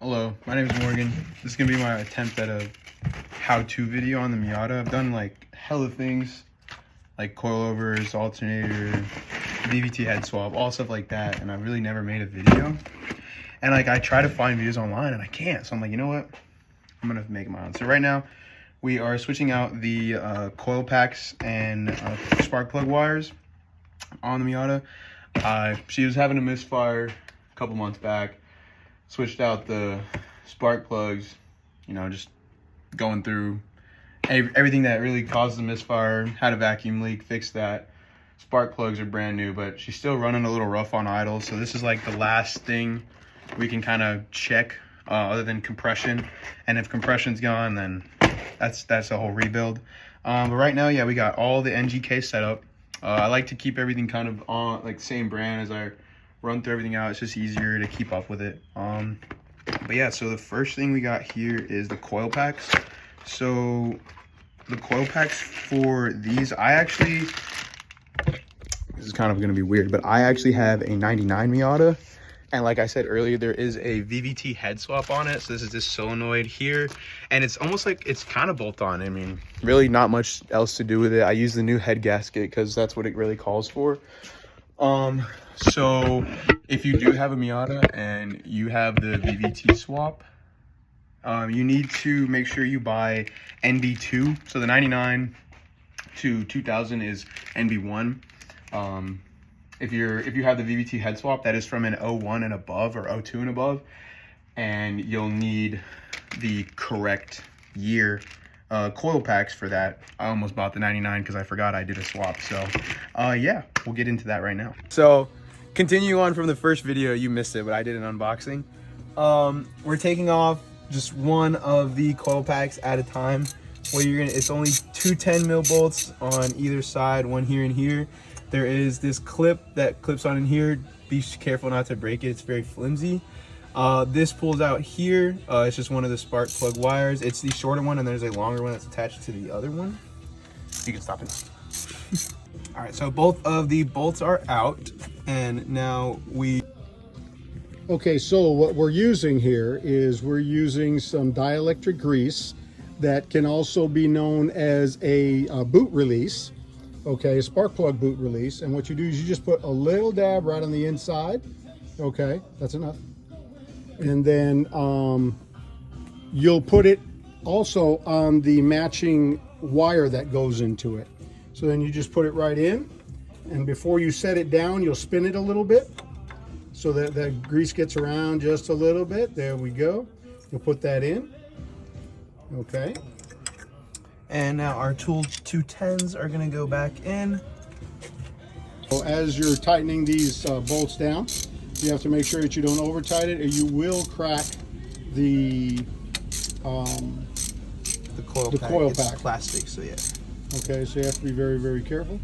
Hello, my name is Morgan. This is gonna be my attempt at a how-to video on the Miata. I've done like hella things, like coilovers, alternator, VVT head swap, all stuff like that, and I've really never made a video. And like I try to find videos online and I can't, so I'm like, you know what? I'm gonna make my own. So right now, we are switching out the coil packs and spark plug wires on the Miata. She was having a misfire a couple months back. Switched out the spark plugs, you know, just going through everything that really caused the misfire. Had a vacuum leak, fixed that. Spark plugs are brand new, but she's still running a little rough on idle. So this is like the last thing we can kind of check other than compression. And if compression's gone, then that's a whole rebuild. But right now, yeah, we got all the NGK set up. I like to keep everything kind of on like same brand as I run through everything out. It's just easier to keep up with it. But yeah, so the first thing we got here is the coil packs. So the coil packs for these, this is kind of going to be weird, but I actually have a 99 Miata. And like I said earlier, there is a VVT head swap on it. So this is this solenoid here. And it's almost like it's kind of bolt on. I mean, really not much else to do with it. I use the new head gasket because that's what it really calls for. So if you do have a Miata and you have the VVT swap, you need to make sure you buy NB2. So the 99 to 2000 is NB1. If you have the VVT head swap, that is from an 01 and above or 02 and above, and you'll need the correct year coil packs for that. I almost bought the 99 because I forgot I did a swap. So yeah, we'll get into that right now. So continue on from the first video. You missed it, but I did an unboxing. We're taking off just one of the coil packs at a time. It's only two 10 mil bolts on either side, one here and here. There is this clip that clips on in here. Be careful not to break it. It's very flimsy. This pulls out here. It's just one of the spark plug wires. It's the shorter one, and there's a longer one that's attached to the other one. You can stop it. All right, so both of the bolts are out, and now Okay, so what we're using here is we're using some dielectric grease that can also be known as a boot release. Okay, a spark plug boot release. And what you do is you just put a little dab right on the inside. Okay, that's enough. And then you'll put it also on the matching wire that goes into it. So then you just put it right in, and before you set it down, you'll spin it a little bit so that that grease gets around just a little bit. There we go. You'll put that in. Okay. And now our tool 210s are gonna go back in. So as you're tightening these bolts down, you have to make sure that you don't over tighten it, or you will crack the coil pack. It's plastic, so yeah. Okay, so you have to be very, very careful.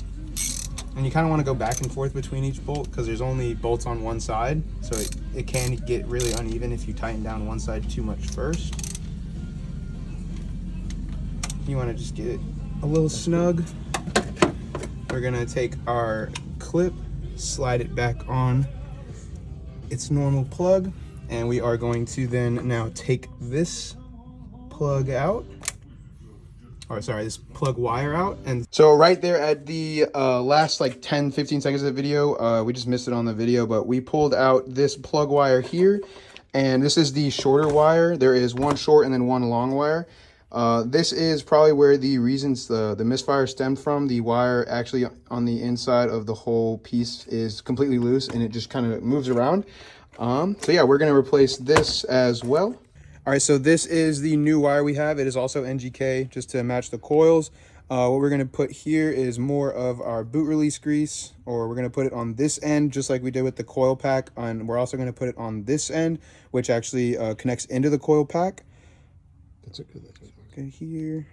And you kind of want to go back and forth between each bolt because there's only bolts on one side, so it can get really uneven if you tighten down one side too much first. You want to just get it a little snug. We're gonna take our clip, slide it back on its normal plug, and we are going to then now take this plug out. Or sorry, this plug wire out. And so right there at the last like 10-15 seconds of the video, we just missed it on the video, but we pulled out this plug wire here, and this is the shorter wire. There is one short and then one long wire. This is probably where the reasons the misfire stemmed from. The wire actually on the inside of the whole piece is completely loose, and it just kind of moves around. So yeah, we're gonna replace this as well. All right, so this is the new wire we have. It is also NGK, just to match the coils. What we're gonna put here is more of our boot release grease, or we're gonna put it on this end, just like we did with the coil pack. And we're also gonna put it on this end, which actually connects into the coil pack. That's okay. Okay, here.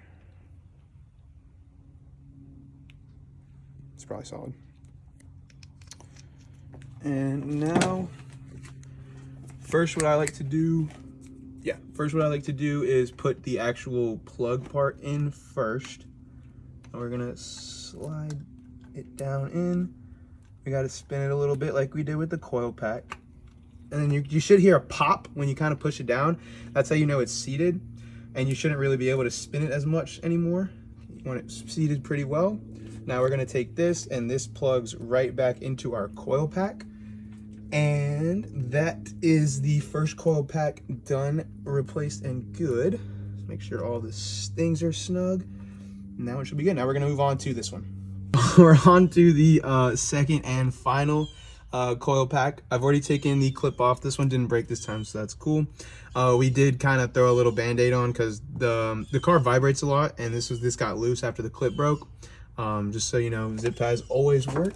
It's probably solid. And now, first what I like to do is put the actual plug part in first. And we're gonna slide it down in. We gotta spin it a little bit like we did with the coil pack. and then you should hear a pop when you kind of push it down. That's how you know it's seated, and you shouldn't really be able to spin it as much anymore. You want it seated pretty well. Now we're gonna take this, and this plugs right back into our coil pack. And that is the first coil pack done, replaced, and good. Let's make sure all the things are snug. Now it should be good. Now we're gonna move on to this one. We're on to the second and final coil pack. I've already taken the clip off. This one didn't break this time, so that's cool. We did kind of throw a little band-aid on because the car vibrates a lot, and this got loose after the clip broke. Just so you know, zip ties always work.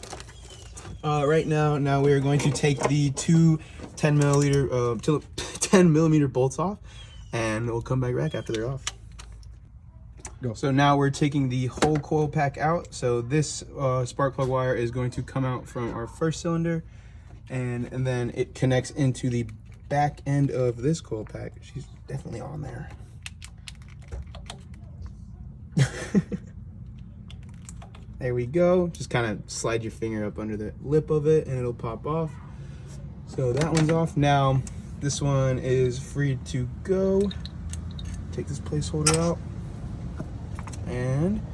Right now we are going to take the two 10 millimeter bolts off, and we'll come back after they're off. Go. So now we're taking the whole coil pack out. So this spark plug wire is going to come out from our first cylinder, and then it connects into the back end of this coil pack. She's definitely on there. There we go. Just kind of slide your finger up under the lip of it and it'll pop off. So that one's off. Now this one is free to go. Take this placeholder out. And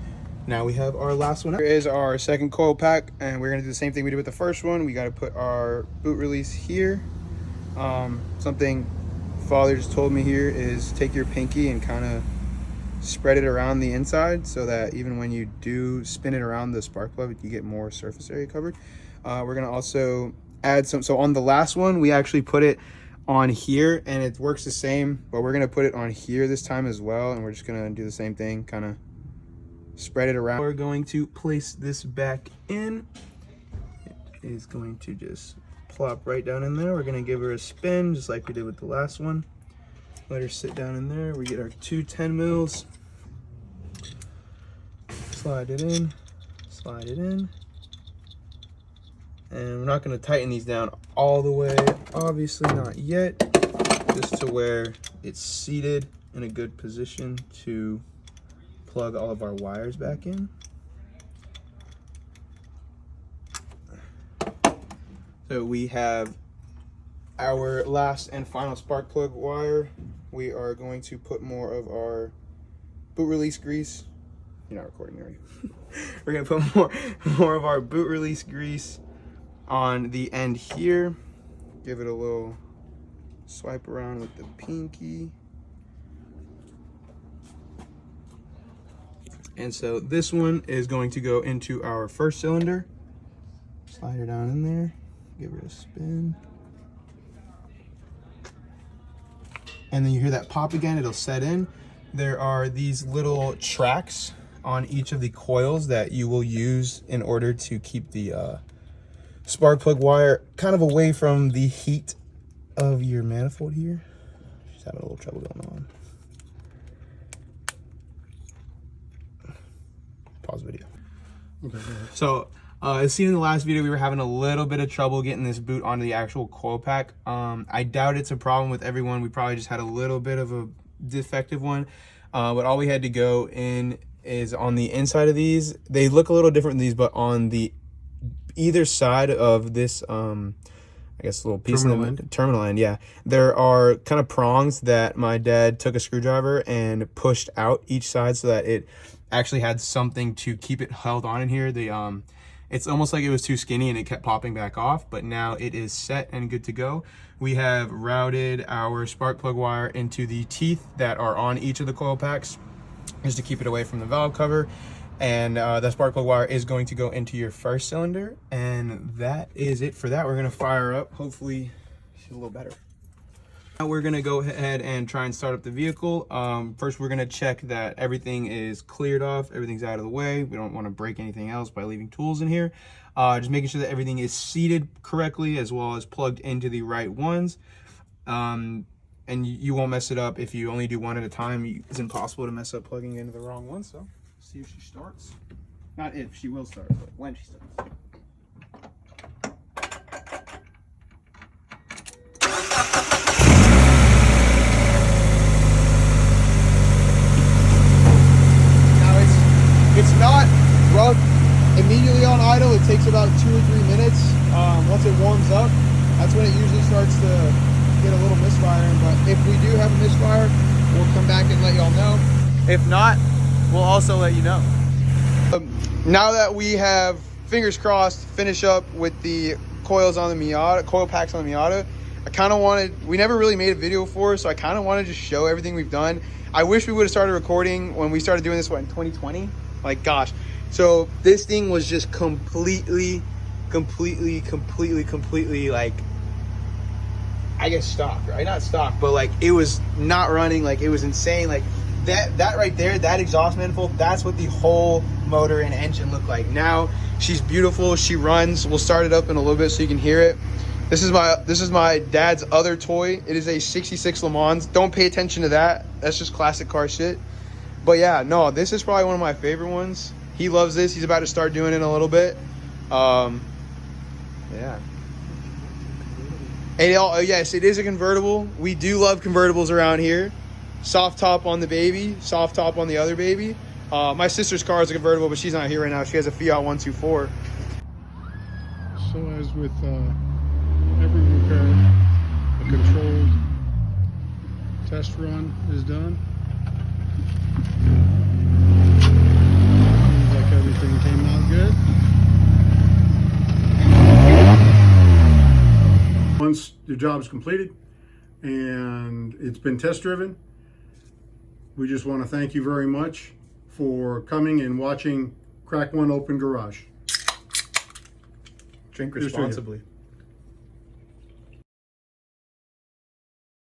now we have our last one. Here is our second coil pack, and we're gonna do the same thing we did with the first one. We gotta put our boot release here. Something Father just told me here is take your pinky and kind of spread it around the inside so that even when you do spin it around the spark plug, you get more surface area covered. We're gonna also add some, so on the last one, we actually put it on here and it works the same, but we're gonna put it on here this time as well, and we're just gonna do the same thing, kind of spread it around. We're going to place this back in. It is going to just plop right down in there. We're gonna give her a spin just like we did with the last one. Let her sit down in there. We get our two 10 mils. Slide it in, slide it in. And we're not gonna tighten these down all the way, obviously not yet, just to where it's seated in a good position to plug all of our wires back in. So we have our last and final spark plug wire. We are going to put more of our boot release grease. You're not recording already. We're gonna put more of our boot release grease on the end here. Give it a little swipe around with the pinky. And so this one is going to go into our first cylinder. Slide her down in there, give her a spin. And then you hear that pop again, it'll set in. There are these little tracks on each of the coils that you will use in order to keep the spark plug wire kind of away from the heat of your manifold here. She's having a little trouble going on. Pause video. Okay, go ahead. So, as seen in the last video, we were having a little bit of trouble getting this boot onto the actual coil pack. I doubt it's a problem with everyone. We probably just had a little bit of a defective one. But all we had to go in is on the inside of these. They look a little different than these, but on the either side of this, I guess a little piece terminal end, yeah. There are kind of prongs that my dad took a screwdriver and pushed out each side so that it actually had something to keep it held on in here. It's almost like it was too skinny and it kept popping back off, but now it is set and good to go. We have routed our spark plug wire into the teeth that are on each of the coil packs just to keep it away from the valve cover. And the spark plug wire is going to go into your first cylinder. And that is it for that. We're gonna fire up. Hopefully she's a little better. Now we're gonna go ahead and try and start up the vehicle. First, we're gonna check that everything is cleared off, everything's out of the way. We don't wanna break anything else by leaving tools in here. Just making sure that everything is seated correctly as well as plugged into the right ones. And you won't mess it up if you only do one at a time. It's impossible to mess up plugging into the wrong one, so see if she starts. Not if, she will start, but when she starts. It's not rough immediately on idle. It takes about 2 or 3 minutes once it warms up. That's when it usually starts to get a little misfiring. But if we do have a misfire, we'll come back and let y'all know. If not, we'll also let you know. Now that we have, fingers crossed, finish up with the coils on the Miata, coil packs on the Miata, I kind of wanted, we never really made a video for it, so I kind of wanted to just show everything we've done. I wish we would have started recording when we started doing this, what, in 2020? Like, gosh. So this thing was just completely, like, I guess stock, right? Not stock, but like it was not running. Like it was insane. Like that right there, that exhaust manifold, that's what the whole motor and engine look like. Now she's beautiful. She runs. We'll start it up in a little bit so you can hear it. This is my dad's other toy. It is a 66 Le Mans. Don't pay attention to that. That's just classic car shit. But yeah, no, this is probably one of my favorite ones. He loves this. He's about to start doing it in a little bit. Yeah. And yes, it is a convertible. We do love convertibles around here. Soft top on the baby, soft top on the other baby. My sister's car is a convertible, but she's not here right now. She has a Fiat 124. So as with every repair, a controlled test run is done. Seems like everything came out good. Once the job is completed and it's been test driven, we just want to thank you very much for coming and watching Crack One Open Garage. Drink responsibly.